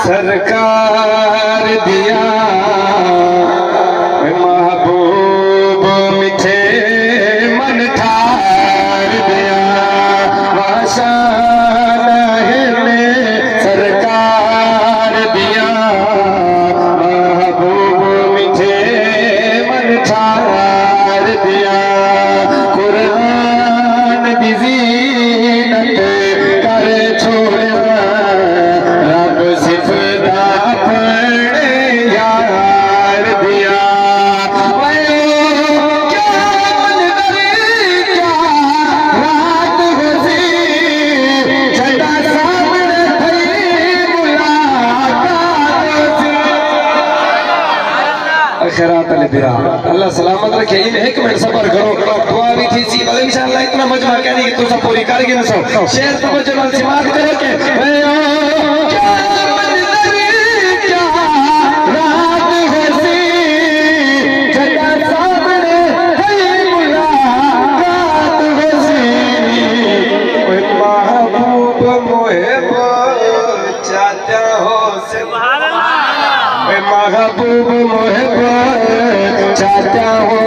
सरकार दिया महबूब मिठे मन ठार दिया ने सरकार दिया महबूब मिठे मन ठार दिया कुरान दी ज़ीनत कर छोड़ा रब सिफदा पढ़े यार दिया क्या मंज़र क्या रात गुज़ी झंडा सामने थी मुलाकात खैरात बिरा अल्लाह सलामत रखे। इन एक मिनट सबर करो दुआ भी थी सी इंशाअल्लाह इतना मजमा कह दी तो सब पूरी करके न सो शेर तो मजमा सिमात करे के क्या मंज़र क्या रात गुज़ी झंडा सामने थी मुलाकात गुज़ी ओए महबूब मुहिब चाहता हो सुभान अल्लाह महबूब मुहिब चाहता हो